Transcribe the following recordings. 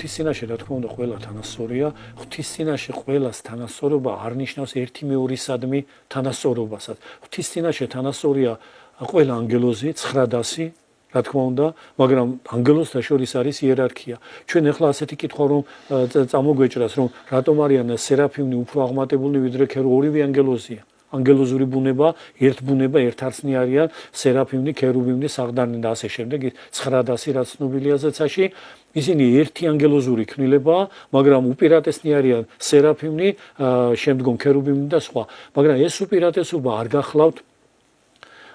ღვთის წინაშე რა თქმა უნდა ყველა თანასწორია, ღვთის წინაშე ყველას თანასწორობა არ ნიშნავს ერთი მეორისადმი თანასწორობასაც. ღვთის წინაშე თანასწორია ყველა ანგელოზი 900 რა თქმა უნდა, მაგრამ ანგელოზთა შორის არის იერარქია. ჩვენ ახლა ასეთი კითხვა რომ წამოგვეჭრას რომ რატომ არიან სერაფიმნი უფრო აღმატებულნი ვიდრე ქერო ორივე ანგელოზია. ანგელოზური ბუნება, ერთ ბუნება, ერთ არცნი არიან, სერაფიმნი, ქერუბიმნი, საღდანი და ასე შემდეგ 900 რაც ცნობილია ზეცაში. ისინი ერთი ანგელოზური ქმნილებაა, მაგრამ უპირატესნი არიან სერაფიმნი, შემდგომ ქერუბიმნი და სხვა. მაგრამ ეს უპირატესობა არ გახლავთ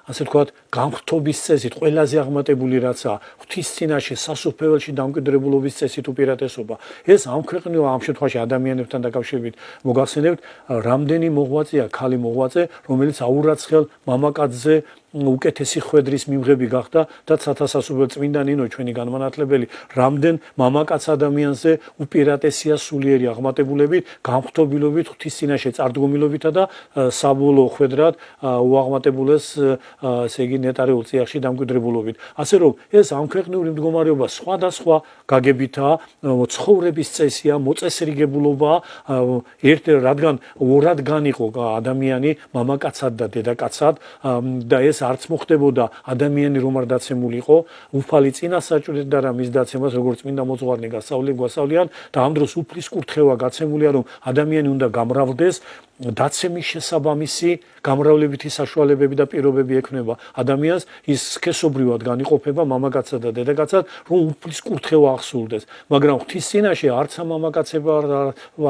ასე ვთქვათ, განხრთობის წესით ყველაზე აღმატებული რაცაა, ღვთის წინაშე სასუფეველში დამკვიდრებულობის წესით უპირატესობა. ეს ამ ქვეყნიო ამ შემთხვევაში ადამიანებთან დაკავშირებით მოგახსენებთ, რამდენი მოღვაწეა, ქალი მოღვაწე, რომელიც აურაცხელ მამაკაცზე უკეთესი ხვედრის მიმღები გახდა და სათავსასუფლელ წმინდა ნინო ჩვენი განმანათლებელი რამდენ მამაკაც ადამიანზე უპირატესია სულიერი აღმატებულებით, განხრთობილობით, ღვთის წინაშე წარდგომილობითა და საბოლოო ხვედრად უაღმატებულეს ესე იგი ნეტარეულ წიაღში დამკვიდრებულობით. ასე რომ ეს ამ ქვეყნიური მდგომარეობა სხვადასხვა გაგებითაა, ცხოვრების წესია, მოწესრიგებულობაა, რადგან ორად განიყო ადამიანი მამაკაცად და დედაკაცად და ეს არც მოხდებოდა ადამიანი რომ არ დაცემულიყო, უფალი წინასაჭრელად და რა მის დაცემას როგორც წმინდა მოძღვარნი გვასწავლიან და ამ დროს უფლის კურთხევა გაცემულია რომ ადამიანი უნდა გამრავლდეს დაცემის შესაბამისი გამრავლებითი საშუალებები და პირობები ექნება ადამიანს ის სქესობრივად განიყოფება მამაკაცად და დედაკაცად რომ უფლის კურთხევა აღსრულდეს მაგრამ ღვთის წინაშე არცა მამაკაცება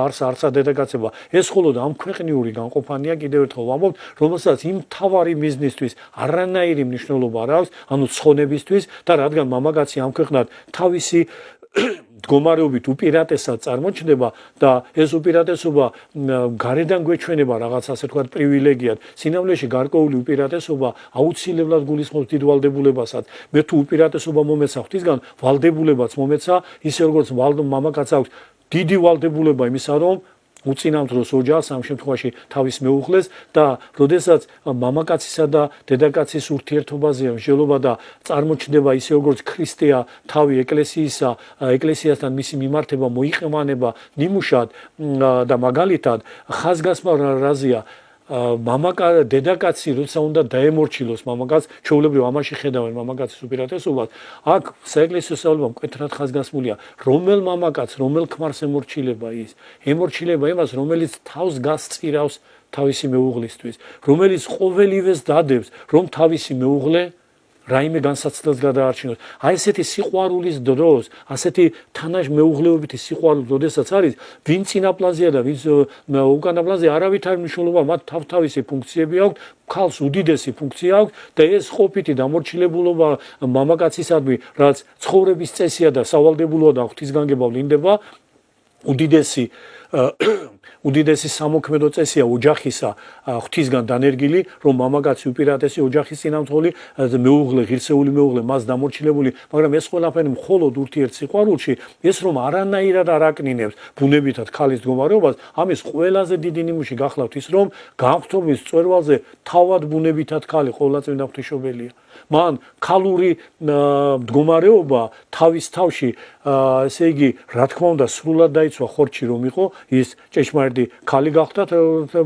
არცა დედაკაცება ეს მხოლოდ ამ ქვეყნიური განყოფანია კიდევ ერთხელ ვამბობთ რომელსაც იმ თავარი მიზნისთვის არანაირი მნიშვნელობა არ აქვს ანუ ცხონებისთვის და რადგან მამაკაცი ამ ქვეყნად თავისი მდგომარეობით უპირატესად წარმოჩნდება და ეს უპირატესობა გარედან გვეჩვენება რაღაც ასე ვთქვათ პრივილეგიად. სინამდვილეში გარკვეული უპირატესობა აუცილებლად გულისხმობს დიდ ვალდებულებასაც. მე თუ უპირატესობა მომეცა ღვთისგან, ვალდებულებაც მომეცა, ისე როგორც მამაკაც აქვს დიდი ვალდებულება იმისა, რომ უწინამძღვროს ოჯახს ამ შემთხვევაში თავის მეუღლეს და როდესაც მამაკაცისა და დედაკაცის ურთიერთობაზეა მსჯელობა და წარმოჩნდება ისე როგორც ქრისტეა თავი ეკლესიისა ეკლესიასთან მისი მიმართება მოიყევანება ნიმუშად და მაგალითად ხაზგასმა რაზია დედაკაცი როცა უნდა დაემორჩილოს მამაკაც ჩვეულებრივ ამაში ხედავენ მამაკაცის უპირატესობას აქ საეკლესიო სწავლება მკვეთრად ხაზგასმულია რომელ მამაკაც რომელ ქმარს ემორჩილება ის ემორჩილება იმას რომელიც თავს გასწირავს თავისი მეუღლისთვის რომელიც ყოველივეს დადებს რომ თავისი მეუღლე რაიმე განსაცდელს გადაარჩინოს. აი ესეთი სიყვარულის დროს, ასეთი თანამეუღლეობითი სიყვარული, როდესაც არის, ვინ წინაპლაზია და ვინ უკანაპლაზია, არავითარი მნიშვნელობა მათ თავთავისი ფუნქციები აქვს, ქალს უდიდესი ფუნქცია აქვს და ეს ყოფითი დამორჩილებულობა მამაკაცისადმი, რაც ცხოვრების წესია და სავალდებულოა და ღვთისგანგება ვლინდება, უდიდესი სამოქმედო წესია ოჯახისა ღვთისგან დანერგილი, რომ მამაკაცი უპირატესი ოჯახის წინამძღოლი, მეუღლე, ღირსეული მეუღლე, მას დამორჩილებული, მაგრამ ეს ყველაფერი მხოლოდ ურთიერთსიყვარულში, ეს რომ არანაირად არ აკნინებს ბუნებითად ქალის მდგომარეობას, ამის ყველაზე დიდი ნიმუში გახლავთ ის, რომ განხრთობის მწვერვალზე თავად ბუნებითად ქალი ყოვლადწმინდა ღვთისმშობელია. მან ქალური მდგომარეობა თავის თავში, ესე იგი, რა თქმა უნდა, სრულად დაიცვა ხორჩი რომ იყო, ის ჭეშმარიტი ქალი გახდა,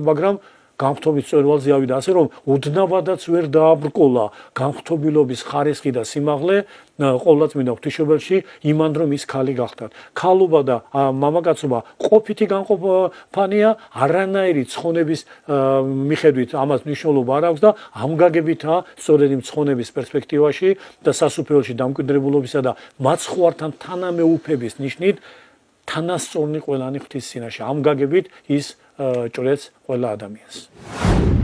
მაგრამ განხრთობის მწვერვალზე ავიდა, ასე რომ ოდნავადაც ვერ დააბრკოლა განხრთობილობის ხარისხი და სიმაღლე ყოვლადწმინდა ღვთისმშობელში იმან რომ ის ქალი გახდა. ქალობა და მამაკაცობა ყოფითი განყოფანია, არანაირი ცხონების მიხედვით ამას მნიშვნელობა არ აქვს და ამ გაგებითაა სწორედ იმ ცხონების პერსპექტივაში და სასუფეველში დამკვიდრებულობისა და მაცხვართან თანამეუფების ნიშნით თანასწორნი ყველანი ღვთის წინაშე. ამ გაგებით ის ჭრեց ყველა ადამიანს.